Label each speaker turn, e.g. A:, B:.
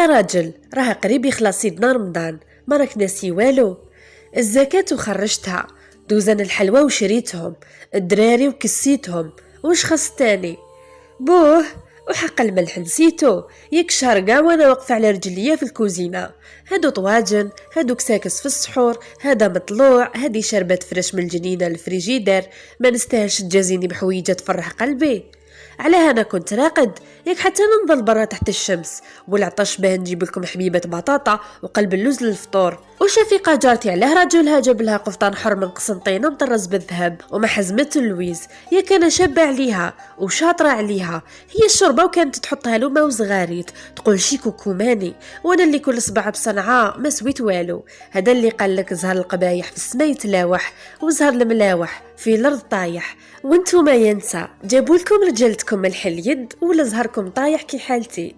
A: يا راجل راه قريب يخلص سيدنا رمضان، ما راك ناسي والو؟ الزكاة وخرجتها، دوزن الحلوى وشريتهم، الدراري وكسيتهم، وش خص تاني؟ بوه، وحق الملح نسيتو، ياك شهر كاع وانا واقفه على رجليا في الكوزينه. هادو طواجن، هادو كساكس في السحور، هذا مطلوع، هادي شربت فريش من الجنينه الفريجيدر. ما نستاهلش تجازيني بحويجه تفرح قلبي. علاه انا كنت راقد، ياك حتى ننضل برا تحت الشمس، والعطش باه نجيب لكم حبيبه بطاطا وقلب اللوز للفطور. وشفيقه جارتي علاه راجلها جاب لها قفطان حر من قسنطينه مطرز بالذهب وما حزمت اللويز، يا كان شابه عليها وشاطره عليها. هي الشربه وكانت تحطها له ما وزغاريت، تقول شي كوكوماني، وانا اللي كل صباع بصنعاء ما سويت والو. هذا اللي قال لك زهر القبايح في السما يتلاوح، وزهر الملاوح في الارض طايح. وانتو ما ينسى جابوا لكم رجالتكم الحل يد ولا زهركم طايح كي حالتي.